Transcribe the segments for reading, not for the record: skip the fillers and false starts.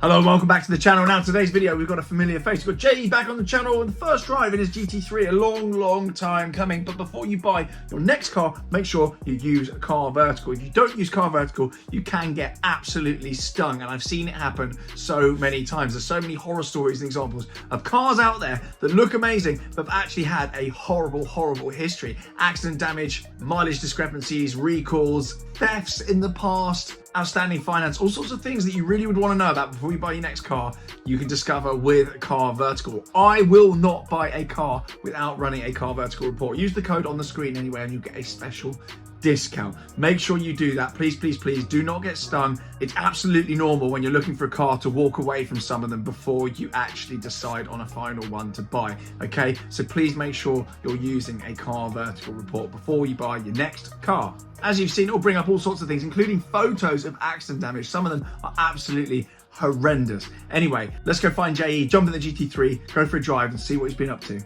Hello and welcome back to the channel. Now today's video we've got a familiar face. We've got Jay back on the channel with the first drive in his GT3, a long time coming. But before you buy your next car, make sure you use car vertical. If you don't use car vertical, you can get absolutely stung, and I've seen it happen so many times. There's so many horror stories and examples of cars out there that look amazing but have actually had a horrible history. Accident damage, mileage discrepancies, recalls, thefts in the past, outstanding finance, all sorts of things that you really would want to know about before you buy your next car, you can discover with Car Vertical. I will not buy a car without running a Car Vertical report. Use the code on the screen anyway and you get a special discount. Make sure you do that. Please do not get stung. It's absolutely normal when you're looking for a car to walk away from some of them before you actually decide on a final one to buy. Okay, so please make sure you're using a Car Vertical report before you buy your next car. As you've seen, it'll bring up all sorts of things, including photos of accident damage. Some of them are absolutely horrendous. Anyway, let's go find JE, jump in the GT3, go for a drive and see what he's been up to.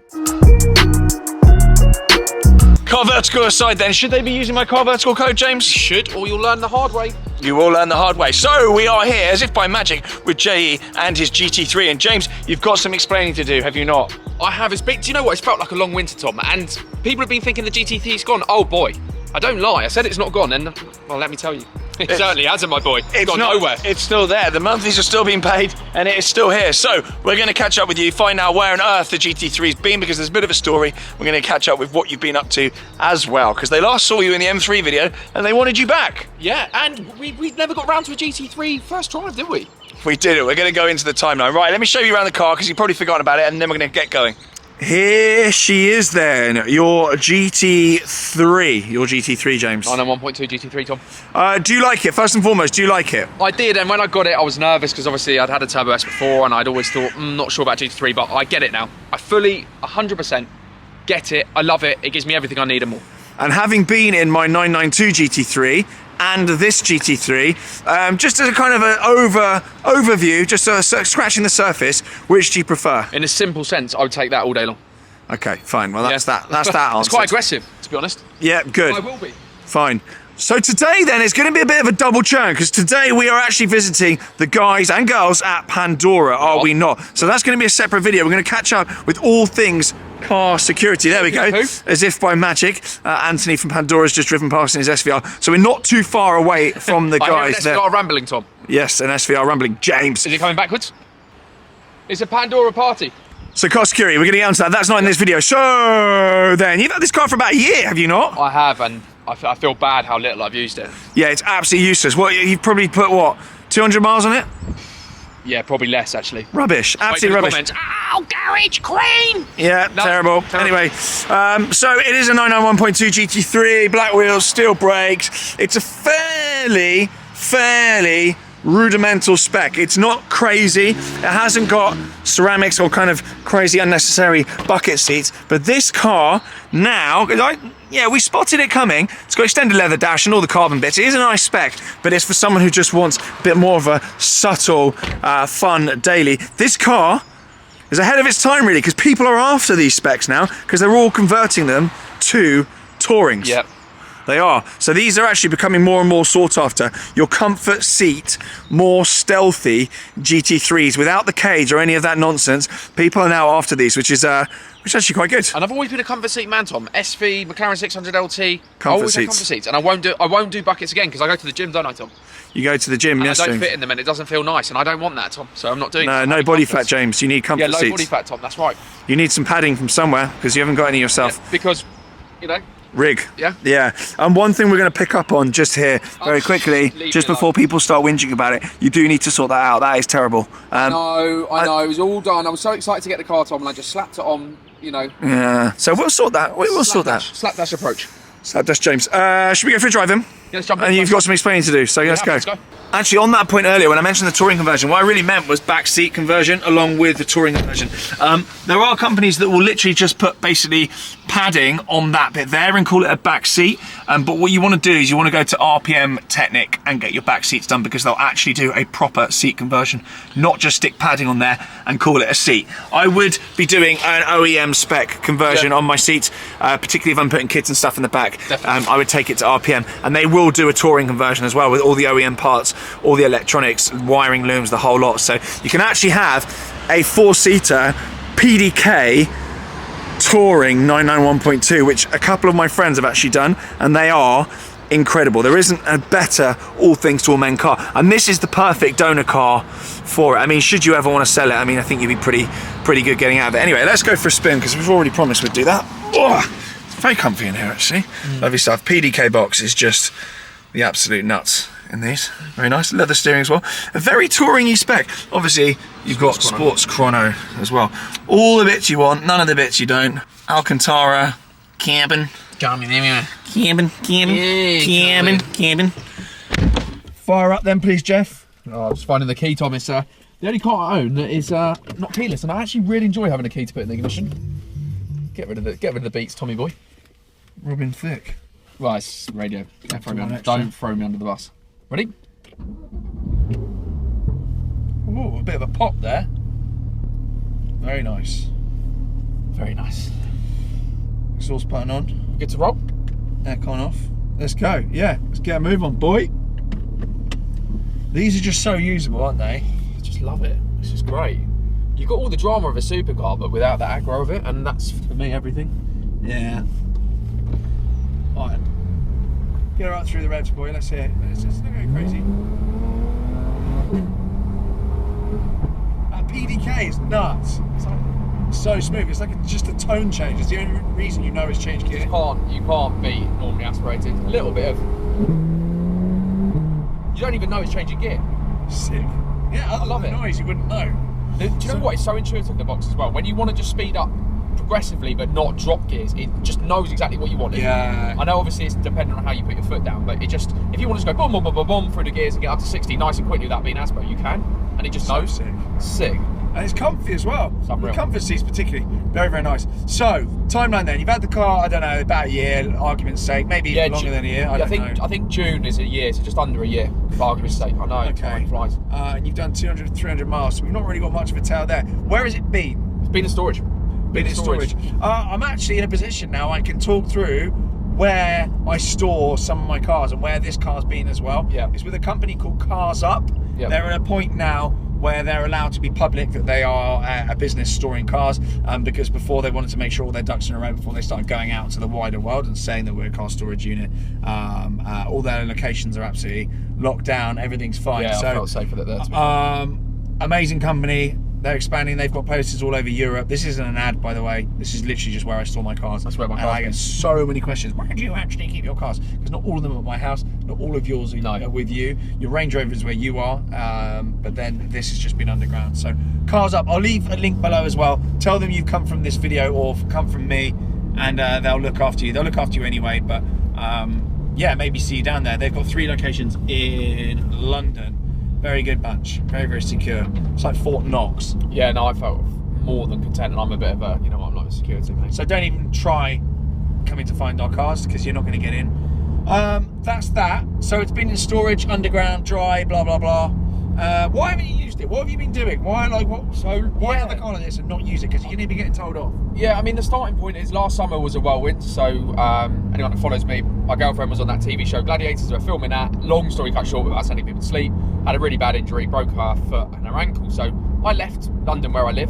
Car Vertical aside then, should they be using my Car Vertical code, James? Should, or you'll learn the hard way. You will learn the hard way. So we are here, as if by magic, with JE and his GT3. And James, you've got some explaining to do, have you not? I have. Do you know what? It's felt like a long winter, Tom, and people have been thinking the GT3's gone. Oh boy, I don't lie. I said it's not gone, and well, let me tell you. It certainly hasn't, my boy. It's gone nowhere. It's still there. The monthlies are still being paid and it is still here. So we're going to catch up with you, find out where on earth the GT3's been, because there's a bit of a story. We're going to catch up with what you've been up to as well, because they last saw you in the M3 video and they wanted you back. Yeah, and we never got round to a GT3 first drive, did we? We did it. We're going to go into the timeline. Right, let me show you around the car because you've probably forgotten about it, and then we're going to get going. Here she is then, your GT3. Your GT3, James. 991.2 GT3, Tom. Do you like it? First and foremost, do you like it? I did, and when I got it, I was nervous because obviously I'd had a Turbo S before and I'd always thought, not sure about GT3, but I get it now. I fully, 100% get it. I love it. It gives me everything I need and more. And having been in my 992 GT3 and this GT3, just as a kind of an overview, just scratching the surface, which do you prefer? In a simple sense, I would take that all day long. Okay, fine. Well, that's that. That's that answer. It's quite aggressive, to be honest. Yeah, good. I will be. Fine. So today then is going to be a bit of a double churn, because today we are actually visiting the guys and girls at Pandora, are we not? So that's going to be a separate video. We're going to catch up with all things car security. There we go. As if by magic, Anthony from Pandora's just driven past in his SVR. So we're not too far away from the guys there. I hear an SVR rambling, Tom. Yes, an SVR rumbling. James. Is he coming backwards? It's a Pandora party. So car security, we're going to get onto that. That's not in this video. So then, you've had this car for about a year, have you not? I have, and I feel bad how little I've used it. Yeah, it's absolutely useless. What, you've probably put, what, 200 miles on it? Yeah, probably less, actually. Rubbish, absolutely rubbish. Comments. Oh, garage queen! Yeah, no, terrible. Anyway, so it is a 991.2 GT3, black wheels, steel brakes. It's a fairly rudimental spec. It's not crazy. It hasn't got ceramics or kind of crazy unnecessary bucket seats. But this car now, yeah, we spotted it coming. It's got extended leather dash and all the carbon bits. It is a nice spec, but it's for someone who just wants a bit more of a subtle, fun daily. This car is ahead of its time, really, because people are after these specs now, because they're all converting them to Tourings. Yep. They are. So these are actually becoming more and more sought after. Your comfort seat, more stealthy GT3s without the cage or any of that nonsense. People are now after these, which is actually quite good. And I've always been a comfort seat man, Tom. SV, McLaren 600 LT. Comfort seats. Comfort seats, and I won't do buckets again because I go to the gym, don't I, Tom? You go to the gym, and yes. I don't fit in them, and it doesn't feel nice, and I don't want that, Tom. So I'm not doing. No body fat, James. You need comfort seats. Yeah, low body fat, Tom. That's right. You need some padding from somewhere because you haven't got any yourself. Yeah, because, you know. Rig. Yeah. Yeah. And one thing we're going to pick up on just here very quickly, just before people start whinging about it, you do need to sort that out. That is terrible. I know. It was all done. I was so excited to get the car, Tom, and I just slapped it on, you know. Yeah. So we'll sort that. We'll sort that. Slapdash approach. Slapdash, James. Should we go for a drive in? Yeah, let's jump in. And you've got some explaining to do, so let's go. Actually, on that point earlier, when I mentioned the touring conversion, what I really meant was back seat conversion along with the touring conversion. There are companies that will literally just put basically padding on that bit there and call it a back seat. But what you want to do is you want to go to RPM Technic and get your back seats done, because they'll actually do a proper seat conversion, not just stick padding on there and call it a seat. I would be doing an OEM spec conversion on my seats, particularly if I'm putting kids and stuff in the back. I would take it to RPM, and they will do a touring conversion as well with all the OEM parts, all the electronics, wiring looms, the whole lot. So you can actually have a 4-seater PDK touring 991.2, which a couple of my friends have actually done, and they are incredible. There isn't a better all things to all men car, and this is the perfect donor car for it. I mean, should you ever want to sell it, I mean, I think you'd be pretty good getting out of it. Anyway, let's go for a spin, because we've already promised we'd do that. Oh, it's very comfy in here, actually. Lovely stuff. PDK box is just the absolute nuts in these. Very nice. Leather steering as well. A very touring-y spec. Obviously, you've got sports chrono as well. All the bits you want, none of the bits you don't. Alcantara, cabin. Cabin. Fire up then, please, Jeff. Oh, I'm just finding the key, Thomas. The only car I own that is not keyless, and I actually really enjoy having a key to put in the ignition. Get rid of the beats, Tommy boy. Robin Thicke. Right, it's radio. Don't throw me under the bus. Ready? Ooh, a bit of a pop there. Very nice. Very nice. Exhaust button on. Good to roll? Aircon off. Let's go. Yeah, let's get a move on, boy. These are just so usable, aren't they? I just love it. This is great. You've got all the drama of a supercar, but without the aggro of it, and that's, for me, everything. Yeah. Alright. Get her up through the revs, boy. Let's hear it. It's just not going crazy. That PDK is nuts. It's like so smooth. It's like just a tone change. It's the only reason you know it's changed gear. You can't beat normally aspirated. A little bit of. You don't even know it's changing gear. Sick. Yeah, I love it. Noise, you wouldn't know. Do you know what? It's so intuitive, the box as well. When you want to just speed up progressively but not drop gears, it just knows exactly what you want. Yeah. I know obviously it's dependent on how you put your foot down, but it just, if you want to just go boom, boom, boom, boom, boom through the gears and get up to 60 nice and quickly without being aspo, you can. And it just knows. Sick. Sick. And it's comfy as well. The comfort seats particularly, very, very nice. So, timeline then. You've had the car, I don't know, about a year, argument's sake, maybe even longer than a year. I think June is a year, so just under a year, for argument's sake. I know, okay. Time flies. And you've done 200, 300 miles, so we've not really got much of a tail there. Where has it been? It's been in storage. Been in storage. I'm actually in a position now I can talk through where I store some of my cars and where this car's been as well. Yeah. It's with a company called Cars Up. Yeah. They're at a point now where they're allowed to be public that they are a business storing cars, because before they wanted to make sure all their ducks in a row before they started going out to the wider world and saying that we're a car storage unit. All their locations are absolutely locked down, everything's fine. Yeah, so, I felt safe with it there. Amazing company. They're expanding. They've got posters all over Europe. This isn't an ad, by the way. This is literally just where I store my cars. That's where my cars I get so many questions. Where do you actually keep your cars? Because not all of them are at my house. Not all of yours are with you. Your Range Rover is where you are. But then this has just been underground. So Cars Up. I'll leave a link below as well. Tell them you've come from this video or come from me, and they'll look after you. They'll look after you anyway. But yeah, maybe see you down there. They've got 3 locations in London. Very good bunch, very, very secure. It's like Fort Knox. Yeah, no, I felt more than content, and I'm a bit of a, you know, I'm not a security mate. So don't even try coming to find our cars, because you're not going to get in. That's that. So it's been in storage, underground, dry, blah, blah, blah. Why haven't you used it? What have you been doing? Why have a car like this and not use it? Because you're going to be getting told off. Yeah, I mean, the starting point is last summer was a whirlwind. So anyone that follows me, my girlfriend was on that TV show Gladiators. We're filming that. Long story cut short, without sending people to sleep. Had a really bad injury, broke her foot and her ankle. So I left London, where I live,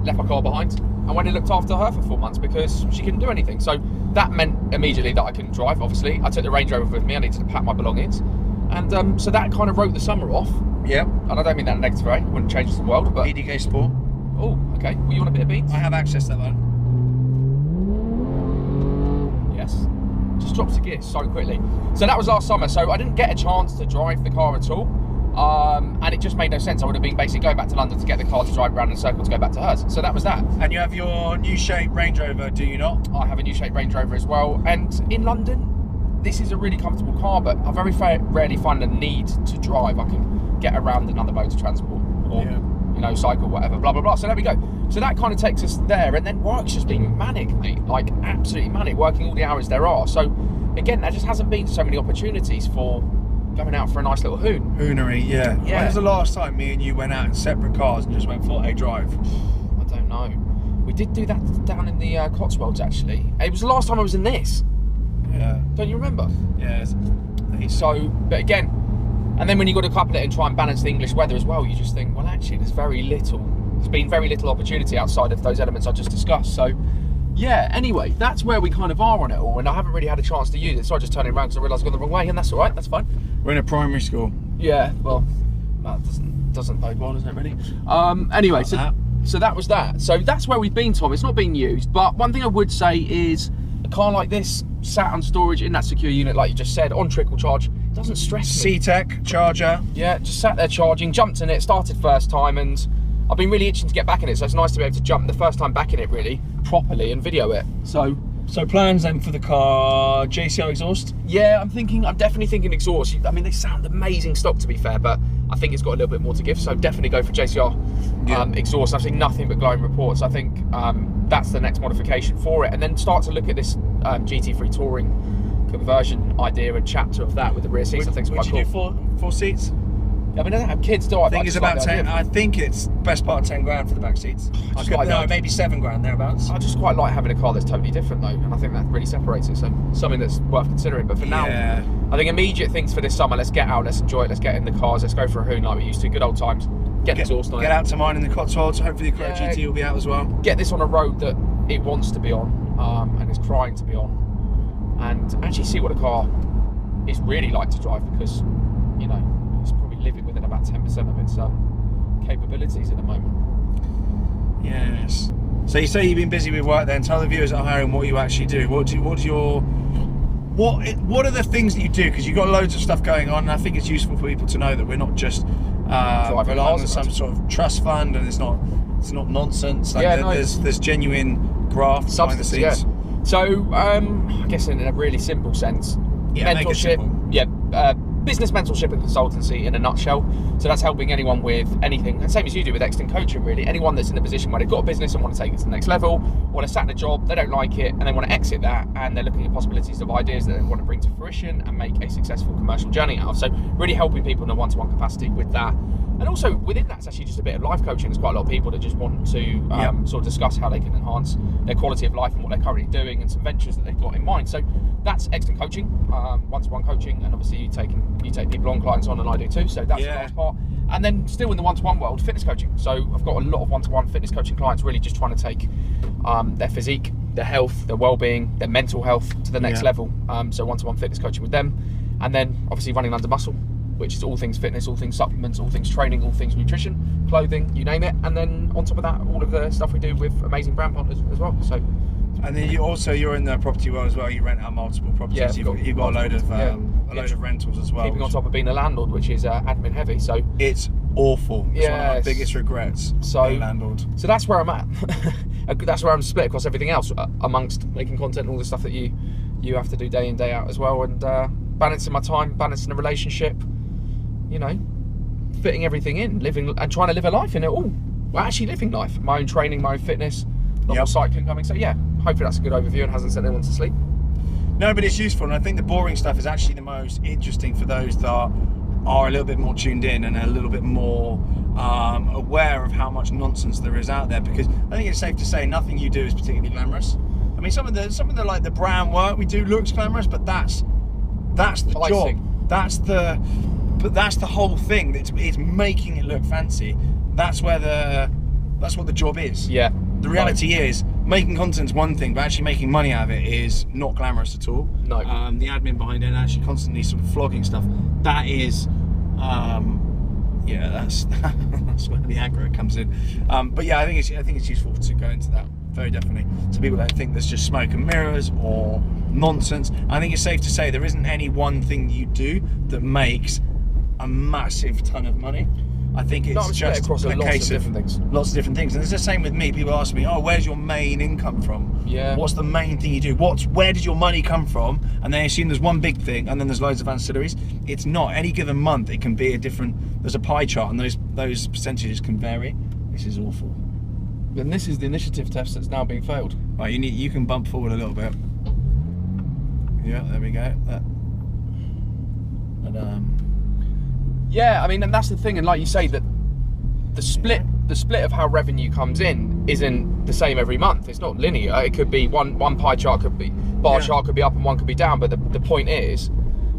left my car behind, and went and looked after her for 4 months because she couldn't do anything. So that meant immediately that I couldn't drive. Obviously, I took the Range Rover with me. I needed to pack my belongings. And so that kind of wrote the summer off. Yeah. And I don't mean that in a negative way. It wouldn't change the world, but... PDK Sport. Oh, okay. Well, you want a bit of beans? I have access to that one. Yes. Just drops the gear so quickly. So that was last summer. So I didn't get a chance to drive the car at all. And it just made no sense. I would have been basically going back to London to get the car to drive around in a circle to go back to hers. So that was that. And you have your new shape Range Rover, do you not? I have a new shape Range Rover as well. And in London, this is a really comfortable car, but I very rarely find a need to drive. I can get around another mode of transport or, you know, cycle, whatever, blah, blah, blah. So there we go. So that kind of takes us there. And then work's just been manic, mate. Like, absolutely manic, working all the hours there are. So, again, there just hasn't been so many opportunities for going out for a nice little hoon. Hoonery, yeah. When was the last time me and you went out in separate cars and just went for a drive? I don't know. We did do that down in the Cotswolds, actually. It was the last time I was in this. Yeah. Don't you remember? Yeah. So, but again, and then when you got to couple it and try and balance the English weather as well, you just think, well, actually, there's been very little opportunity outside of those elements I just discussed. So, yeah, anyway, that's where we kind of are on it all, and I haven't really had a chance to use it, so I just turned it around because I realised I got the wrong way, and that's all right, that's fine. We're in a primary school. Yeah, well, that doesn't bode well, does it, really? Anyway, so that was that. So that's where we've been, Tom. It's not being used, but one thing I would say is a car like this, sat on storage in that secure unit, like you just said, on trickle charge, doesn't stress me. C-Tech charger. Yeah, just sat there charging, jumped in it, started first time, and I've been really itching to get back in it, so it's nice to be able to jump the first time back in it, really, properly, and video it. So plans then for the car, JCR exhaust? Yeah, I'm definitely thinking exhaust. I mean, they sound amazing stock, to be fair, but I think it's got a little bit more to give, so definitely go for JCR exhaust. I've seen nothing but glowing reports. I think that's the next modification for it, and then start to look at this GT3 Touring conversion idea and chapter of that with the rear seats. I think it's quite cool. Would you do four seats? I mean, I don't have kids, do I? I think it's about 10. I think it's best part of 10 grand for the back seats. Maybe 7 grand thereabouts. I just quite like having a car that's totally different though, and I think that really separates it. So something that's worth considering. But for now, I think immediate things for this summer. Let's get out, let's enjoy it, let's get in the cars, let's go for a hoon like we used to. Good old times. Get exhaust on it. Get out to mine in the Cotswolds. Hopefully the Correct GT will be out as well. Get this on a road that it wants to be on, and is crying to be on, and actually see what a car is really like to drive, because you know, it's probably living within about 10% of its capabilities at the moment. Yes. So you say you've been busy with work then. Tell the viewers at home what you actually do. What are the things that you do? Because you've got loads of stuff going on, and I think it's useful for people to know that we're not just relying on some sort of trust fund, and it's not nonsense. Like there's genuine graft behind the scenes. Yeah. So I guess in a really simple sense, mentorship. Business mentorship and consultancy in a nutshell. So that's helping anyone with anything, and same as you do with Exton Coaching, really. Anyone that's in a position where they've got a business and want to take it to the next level, or they're sat in a job, they don't like it, and they want to exit that, and they're looking at possibilities of ideas that they want to bring to fruition and make a successful commercial journey out of. So really helping people in a one-to-one capacity with that. And also within that, it's actually just a bit of life coaching. There's quite a lot of people that just want to sort of discuss how they can enhance their quality of life and what they're currently doing, and some ventures that they've got in mind. So that's Exton Coaching, one-to-one coaching, and obviously you take people on, clients on, and I do too. So that's the last part. And then still in the one-to-one world, fitness coaching. So I've got a lot of one-to-one fitness coaching clients, really just trying to take their physique, their health, their well-being, their mental health to the next level. So one-to-one fitness coaching with them, and then obviously running London Muscle, which is all things fitness, all things supplements, all things training, all things nutrition, clothing, you name it. And then on top of that, all of the stuff we do with amazing brand partners as well. So, and then you're in the property world as well. You rent out multiple properties. Yeah, you've got a load of rentals as well. Keeping on top of being a landlord, which is admin heavy. So it's awful. It's one of my biggest regrets. Being landlord. So that's where I'm at. That's where I'm split across everything else, amongst making content and all the stuff that you have to do day in, day out as well, and balancing my time, balancing a relationship. You know, fitting everything in, living and trying to live a life in it all. Well, actually living life, my own training, my own fitness, more cycling coming. So yeah, hopefully that's a good overview and hasn't sent anyone to sleep. No, but it's useful, and I think the boring stuff is actually the most interesting for those that are a little bit more tuned in and a little bit more aware of how much nonsense there is out there. Because I think it's safe to say nothing you do is particularly glamorous. I mean, some of the like the brand work we do looks glamorous, but that's the job. That's the whole thing. It's making it look fancy. That's what the job is. Yeah. The reality is, making content's one thing, but actually making money out of it is not glamorous at all. No. The admin behind it, and actually constantly sort of flogging stuff, that is, that's where the aggro comes in. But yeah, I think it's useful to go into that very definitely. So people don't think there's just smoke and mirrors or nonsense. I think it's safe to say there isn't any one thing you do that makes a massive ton of money. I think it's just across a case of lots of different things. And it's the same with me. People ask me, "Oh, where's your main income from? Yeah. What's the main thing you do? Where did your money come from?" And they assume there's one big thing, and then there's loads of ancillaries. It's not. Any given month, it can be a different. There's a pie chart, and those percentages can vary. This is awful. And this is the initiative test that's now being failed. Right, you can bump forward a little bit. Yeah, there we go. Yeah, I mean, and that's the thing, and like you say, that the split of how revenue comes in isn't the same every month. It's not linear. It could be one pie chart could be bar chart could be up and one could be down. But the point is,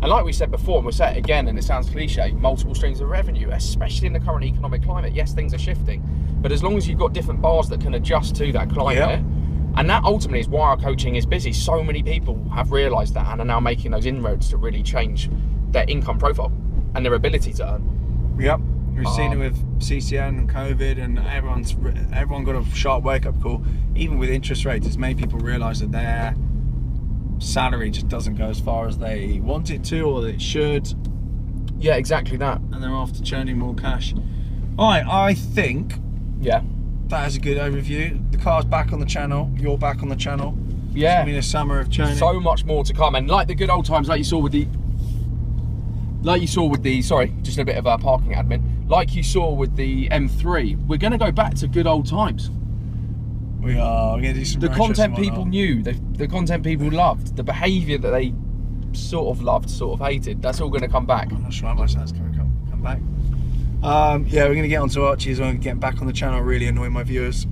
and like we said before, and we'll say it again, and it sounds cliche, multiple streams of revenue, especially in the current economic climate. Yes, things are shifting, but as long as you've got different bars that can adjust to that climate, and that ultimately is why our coaching is busy. So many people have realised that and are now making those inroads to really change their income profile and their ability to earn. Yep. We've seen it with CCN and COVID, and everyone got a sharp wake-up call. Even with interest rates, it's made people realise that their salary just doesn't go as far as they want it to, or that it should. Yeah, exactly that. And they're after churning more cash. All right, I think that is a good overview. The car's back on the channel. You're back on the channel. Yeah. It's been a summer of churning. So much more to come, and like the good old times, like you saw with the, sorry, just a bit of parking admin. Like you saw with the M3, we're going to go back to good old times. We are. We're going to do some the content people knew, the content people loved, the behaviour that they sort of loved, sort of hated. That's all going to come back. I'm not sure how much that's going to come back. Yeah, we're going to get onto Archie as well and get back on the channel, really annoy my viewers.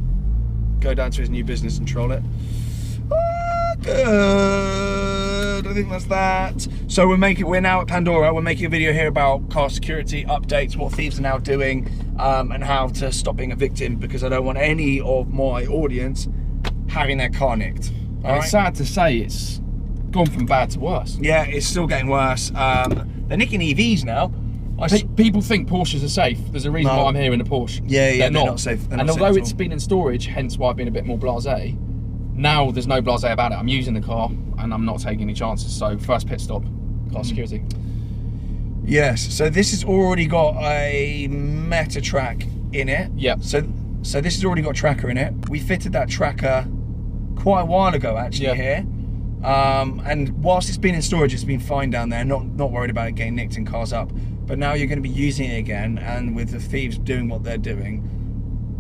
Go down to his new business and troll it. Good. I think that's that. So we're now at Pandora. We're making a video here about car security updates, what thieves are now doing, and how to stop being a victim, because I don't want any of my audience having their car nicked. And it's sad to say it's gone from bad to worse. Yeah, it's still getting worse. They're nicking EVs now. People think Porsches are safe. There's a reason why I'm here in a Porsche. Yeah, they're not safe. And although it's been in storage, hence why I've been a bit more blasé, now there's no blasé about it. I'm using the car and I'm not taking any chances. So first pit stop, car security. Yes, so this has already got a meta track in it. Yep. So this has already got a tracker in it. We fitted that tracker quite a while ago actually here. And whilst it's been in storage, it's been fine down there, not worried about it getting nicked and cars up. But now you're going to be using it again, and with the thieves doing what they're doing,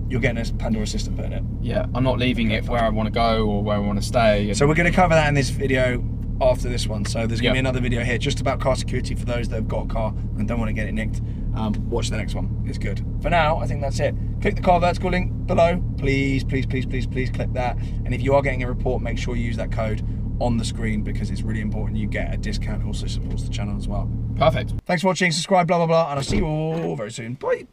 you're getting a Pandora system put in it. Yeah, I'm not leaving it where I want to go or where I want to stay. So we're going to cover that in this video after this one. So there's going to be another video here just about car security for those that have got a car and don't want to get it nicked. Watch the next one. It's good. For now, I think that's it. Click the car vertical link below. Please click that. And if you are getting a report, make sure you use that code on the screen, because it's really important you get a discount. It also supports the channel as well. Perfect. Thanks for watching. Subscribe, blah, blah, blah. And I'll see you all very soon. Bye.